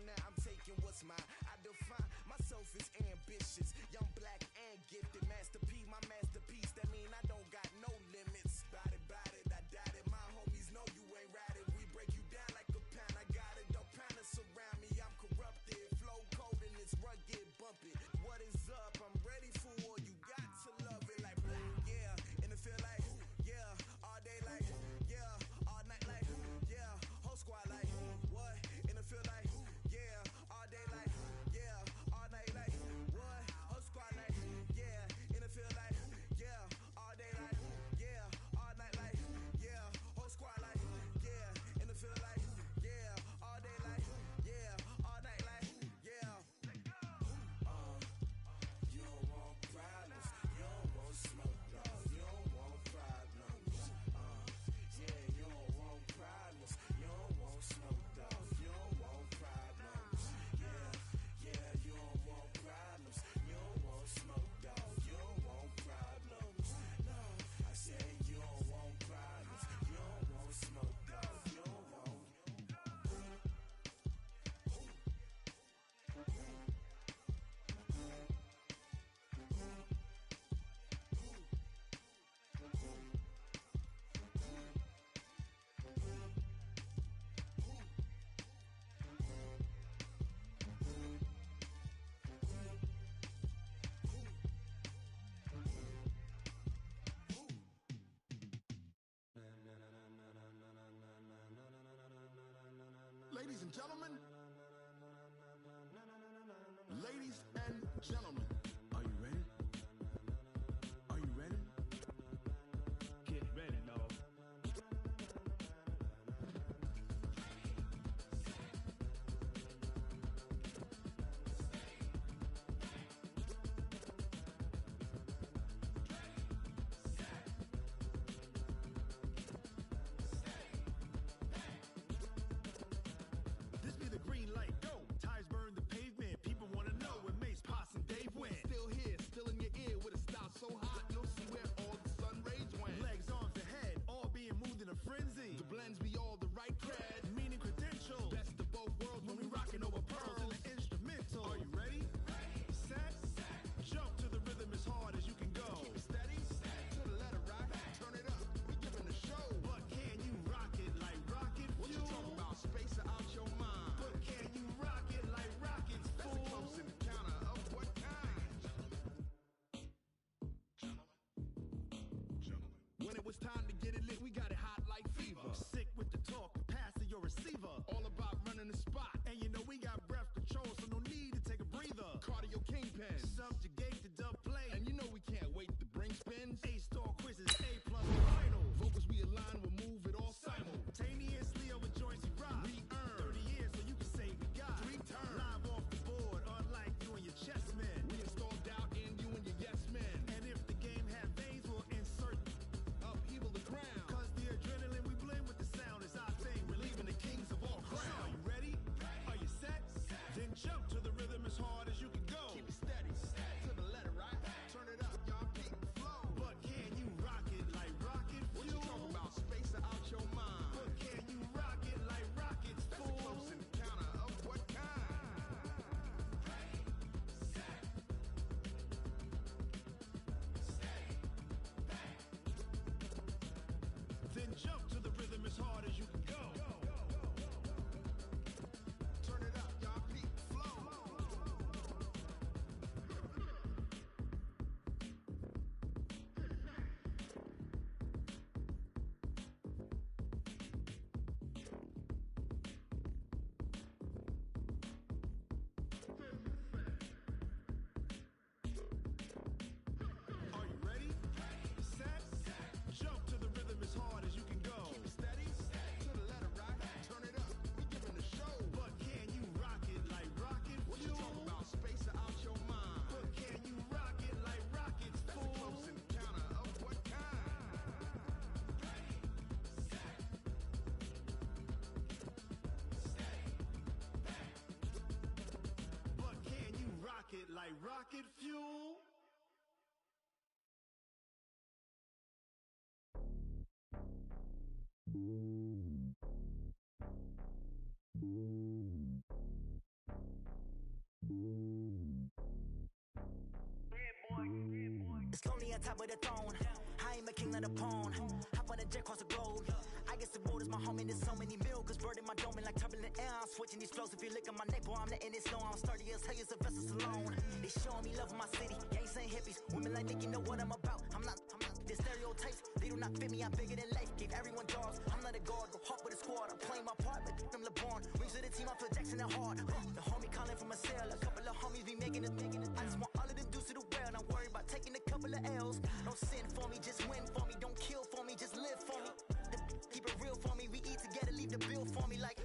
now I'm taking what's mine. I define myself as ambitious, young, black, and gifted. Master P, my masterpiece. That mean I don't got no limits. Bout it, I doubt it. My homies know you ain't ratted. We break you down like a pound. I got it, don't pound us around me. I'm corrupted, flow cold and it's rugged, bumpy. What is up? I'm ready for war. You got to love it like yeah, and it feel like yeah, all day like yeah, all night like yeah, whole squad like what? And it feel like yeah, all day like yeah, all night like what? Whole squad like yeah, and it feel like yeah, all day like yeah, all night like yeah, whole squad like yeah, and it feel like yeah, all day like yeah, all night like yeah. You don't want problems, you don't want smoke, dog. You don't want problems. Yeah, you don't want problems, you don't want smoke, dog. You don't want problems. Yeah, you don't want problems, you don't want smoke, dog. You don't want problems. No, I said you don't want problems, you don't want smoke, dog. You don't want. Ladies and gentlemen, ladies and gentlemen, are you ready? Are you ready? Get ready, dog. This be the green light, go. Tires burn the pavement. People wanna know where Mace, Pops, and Dave went. Still here, still in your ear with a style so hot, you'll see where all the sun rays went. Legs, arms, and head, all being moved in a frenzy. The blends be all the right cred, meaning credentials. Best of both worlds when we rocking over pearls in the instrumental. Are you ready? Set, jump to the rhythm as hard as you can go. Keep it steady, to the letter right. Turn it up, we giving the show. But can you rock it like rocket fuel? What you talking about? Space out your mind. But can you rock it like rockets, fool? That's a close encounter of what kind? When it was time to get it lit, we got it hot like fever. Sick with the talk, pass to your receiver. All about running the spot. And you know we got breath control, so no need to take a breather. Cardio kingpin, subjugate the dub play. And you know we can't wait to bring spins. A-star quizzes, A+ final. Vocals we align, we'll move it all simultaneously over joints we rock. We earn 30 years, so you can say we got 3 turns. Live off the board, unlike you and your chess men. We install doubt in you and your yes men. And if the game had veins, we'll insert upheaval the crown. Cause the adrenaline we blend with the sound is our thing. We're leaving the kings of all crowns. Are you ready? Are you set? Then jump to the rhythm as hard as you can go. Keep it steady, to the letter right. Turn it up, y'all peak flow. But can you rock it like rocket fuel? What you talking about? Space out your mind. But can you rock it like rockets, fool? That's a close encounter of what kind? Then jump to the rhythm as hard as you can go. Turn it up, y'all peak flow. Are you ready? Set, jump to the rhythm as hard as you can go. Keep it steady, to the letter right. Turn it up, we giving the show. But can you rock it like rocket fuel? What you talking about? Space out your mind. But can you rock it like rockets, fool? That's a close encounter of what kind? But can you rock it like rocket fuel? on top of the throne. I ain't a king of the pawn. Hop on a jet across the globe. I guess the world is my home and there's so many mil. Cause bird in my dome and like turbulent air. I'm switching these flows. If you look at my neck, boy, I'm letting it slow. I'm sturdy as hell as a vessel alone. They showing me love in my city. Gangsta and hippies. Women like Nick, you know what I'm about. I'm not the stereotypes. They do not fit me. I'm bigger than life. Gave everyone jobs. I'm not a guard. Go hop with a squad. I'm playing my part, but I'm LeBron. Rings to the team. I feel Jackson and hard. The homie calling from a cell. A couple of homies be making it. I just want all of them dudes to the well. Not worry about taking a couple of L's. Don't sin for me, just win for me. Don't kill for me, just live for me. Keep it real for me. We eat together, leave the bill for me like.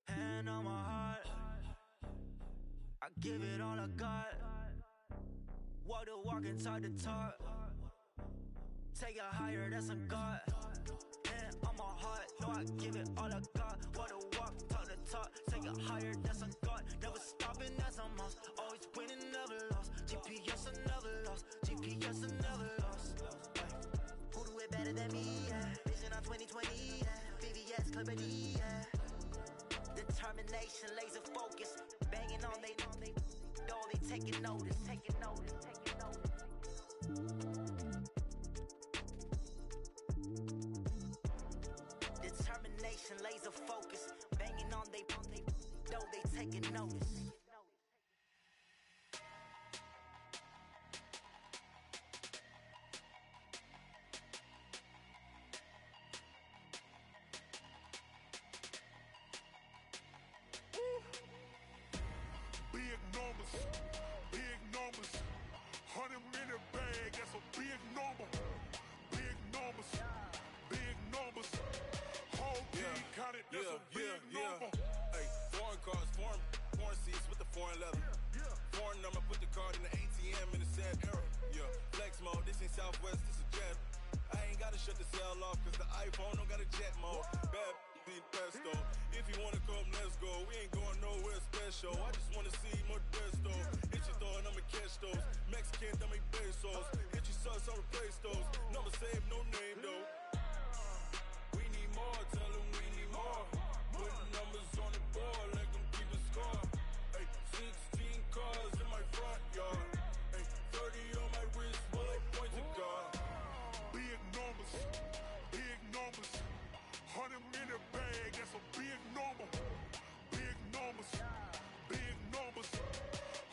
Hand on my heart, I give it all I got. Walk the walk and talk the talk. Take it higher, that's a God. Hand on my heart, no, I give it all I got. Walk the walk, talk the talk. Take it higher, that's a God. Never stopping, that's a must. Always winning, never lost. GPS, I never lost. GPS, I never lost. Who do it better than me? Yeah. Vision on 2020. Yeah. VVS, Clippity. Yeah. Determination, laser focus. Banging on they door, they taking notice. Taking notice, taking notice. Determination, laser focus. Banging on they door, they taking notice. Big numbers, 100-minute bag, that's a big number. Big numbers, whole team counted, that's a big number. Hey, foreign cars, foreign seats with the foreign leather. Foreign number, put the card in the ATM in the sad era. Yeah, flex mode, this ain't Southwest, this is jet. I ain't gotta shut the cell off, cause the iPhone don't got a jet mode. Bad need pesto. If you wanna come, let's go. We ain't going nowhere special. I just wanna see more desto. Hit your thought, I'ma catch those. Mexican, dummy pesos. Hit your sauce, I'll replace those. Number save, no name though. We need more, tell them we need more. Put numbers on the board, let them keep a score. Hey, 16 cars in my front yard. Hey, 30 on my wrist, bullet point to God. Big numbers, 100-minute bag, that's a big number. Big numbers,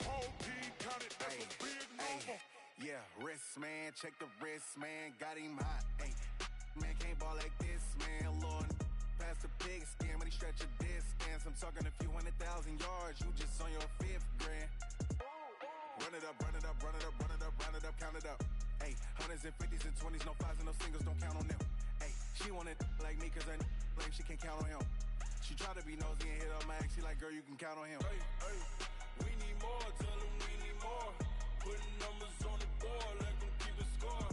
whole team counted, that's a big number. Yeah, wrist man, check the wrist man, got him hot. Ay, man can't ball like this, man. Lord, pass the pig skin when he stretch a distance. I'm talking a few 100,000 yards, you just on your 5th grand. Run it up, run it up, run it up, run it up, run it up, count it up. Ay, 100s and 50s and 20s, no 5s and no singles, don't count on them. Ay, she wanted like me cause her like she can count on him. She tried to be nosy and hit up my ex, she like, girl, you can count on him. Hey, hey, we need more, tell them we need more. Putting numbers on the board, let them keep a score.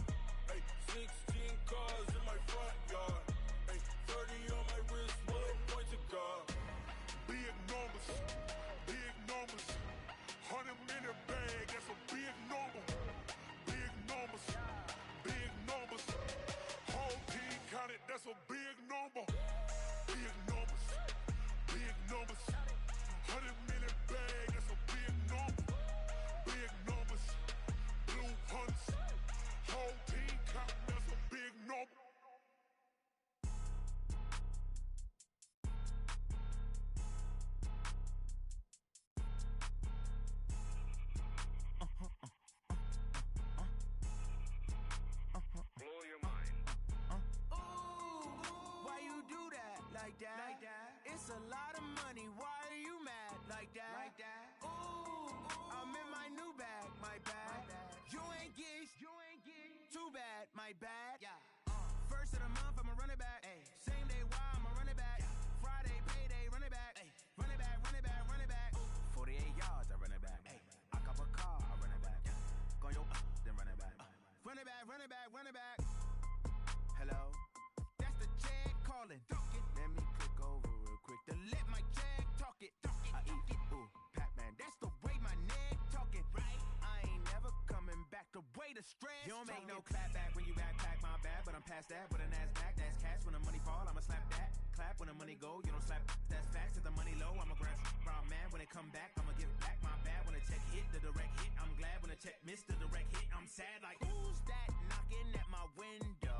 Hey, 16 cars in my front yard. Hey, 30 on my wrist, bullet point to God. Big numbers, 100-minute bag, that's a big number. Big numbers, whole team counted, that's a big number. Big numbers, 100-minute bag, that's a big number. Big numbers, blue hunts, whole team counted, that's a big number. Blow your mind. Why you do that like that? Like that? It's a lot of money. Why are you mad like that? Like that? Ooh, I'm in my new bag. My bad. You ain't getting too bad. My bad. Yeah. First of the month, I'ma run it back. Ay. Same day, why I'ma run it back. Friday, payday, run it back. Ay. Run it back, run it back, run it back. 48 yards, I run it back. Ay. I cop a car, I run it back. Go yo, then run it back. Run it back, run it back, run it back. Hello? That's the check calling. Let me click over real quick to let my check talk it. I eat it, ooh, Pac-Man. That's the way my neck talking. Right? I ain't never coming back. The way the stress. You don't make no clap back when you backpack, my bad. But I'm past that. With an ass back, that's cash. When the money fall, I'ma slap that. Clap when the money go, you don't slap. That's facts. If the money low, I'ma grab brown man. When it come back, I'ma give back my bad. When the check hit, the direct hit. I'm glad when the check missed the direct hit. I'm sad like, who's that knocking at my window?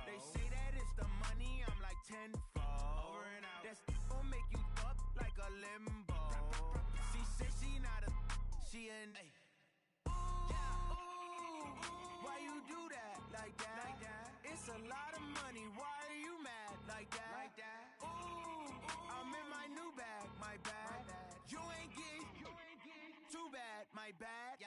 They say that it's the money, I'm like tenfold. Over and out. That's gon' make you up like a limbo. She said she not a, she an. Why you do that like that? It's a lot of money. Why are you mad like that? Ooh, I'm in my new bag, my bad. You ain't getting too bad, my bad.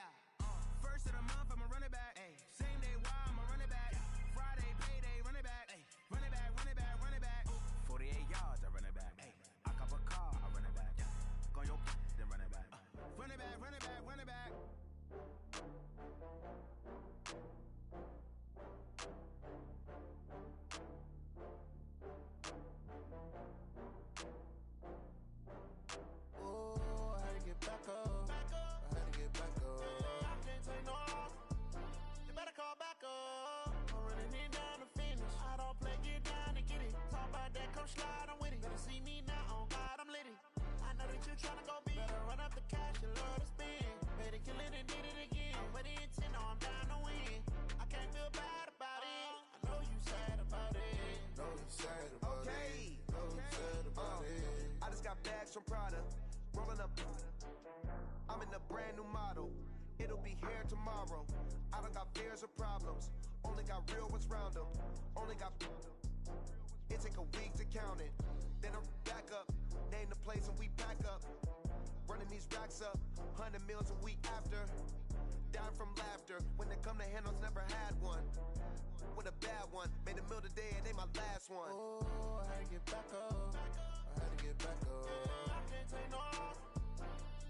First of the month, I'ma run it back. Same day, why I'ma run it back. Friday, payday, run it back. Run it back, run it back, run it back. 48 yards, I run it back. I cop a car, I run it back. Go your then run it back. Run it back, run it back, run it back. Back up. I had to get back up. I can't take no loss. You better call back up. I'm running it down to finish. I don't play, get down to get it. Talk about that, come slide, I'm with it. Better see me now, on God, I'm litty. I know that you tryna go big. Better run up the cash, you love to spend. Better kill it and did it again. I'm with the intent, no, I'm down to win. I can't feel bad about it. I know you sad about it. Know you sad about it. Know you sad about it. I just got bags from Prada. Rolling up, I'm in a brand new model. It'll be here tomorrow. I don't got fears or problems. Only got real ones round them. Only got. It take a week to count it. Then I'm back up. Name the place and we pack up. Running these racks up. 100 meals a week after. Down from laughter. When they come to handles, never had one. With a bad one. Made a meal today and they my last one. Oh, I had to get back up. I had to get back up. I can't take no loss.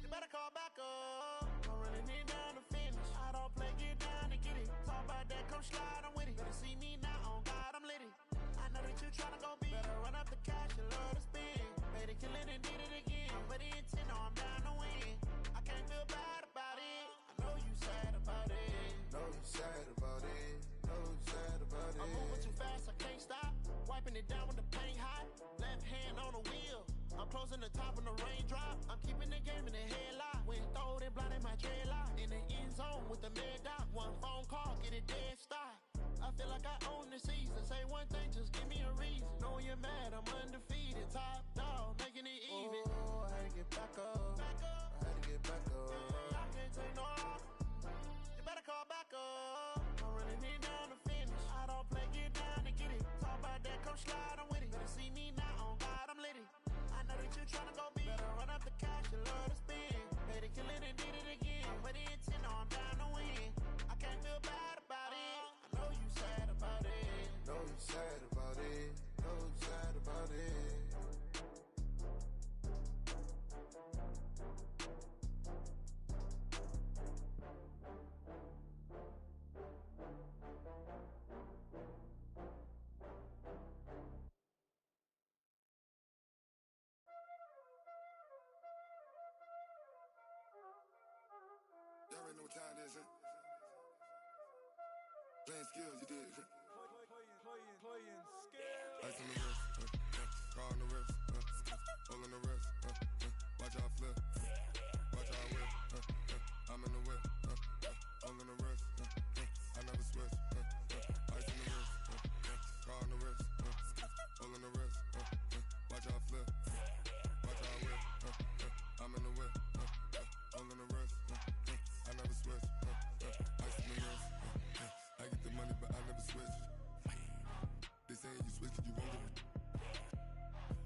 You better call back up. I'm running it down to finish. I don't play, get down to get it. Talk about that, come slide, I'm with it. Better see me now, on God, I'm litty. I know that you tryna go big. Better run up the cash, you love to spend. Better kill it and did it again. But the intent, no, I'm down to win. I can't feel bad about it. I know you sad about it. Know you sad about it. Know you sad about it. I'm moving too fast, I can't stop. Wiping it down with the paint hot. Left hand on the wheel. I'm closing the top when the raindrop. I'm keeping the game in the headlock. When throwed and blinded my dreadlock. In the end zone with the mad dot. One phone call, get it dead stop. I feel like I own the season. Say one thing, just give me a reason. Knowing you're mad, I'm undefeated. Top dog, making it even. Oh, I had to get back up. I had to get back up. I can't take no loss. You better call back up. I'm running it down to finish. I don't play, get down to get it. Talk about that, come slide, I'm with it. Better see me now, on God, I'm litty. I know that you tryna go big. Better run up the cash, you love to spend. Better kill it and did it again. But the intent, no, I'm down to win. I can't feel bad about it. I know you sad about it. Know you sad about it. Know you sad about it. Y'all already know what time it is, huh? Playing skills, you did. Playing skills. Ice on the wrist, car on the wrist, hole on the wrist, watch out flip, watch out whip, I'm in the whip, hole in the wrist, I never switch, ice on the wrist, car on the wrist, hole in the wrist, watch out flip, watch out whip, I'm in the whip, hole in the wrist, I never switch, ice on the wrist, I get the money but I never switch. They saying you switch, you won't get it.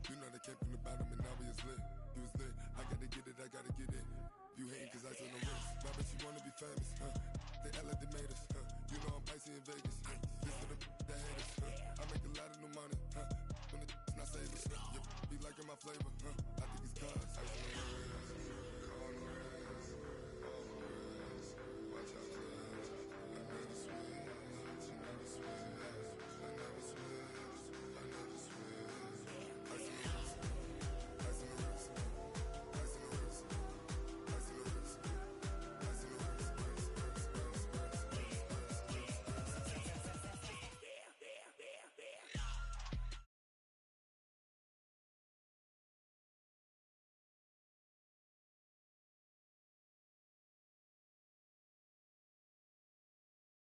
You know they came from the bottom and now we is lit. You was lit, I gotta get it, I gotta get it. You hating cause ice on the wrist. My bitch, you wanna be famous, They act like they made us, You know I'm icy in Vegas, This for the that hate us, I make a lot of new money, When the not save us, Be liking my flavor, I think it's cause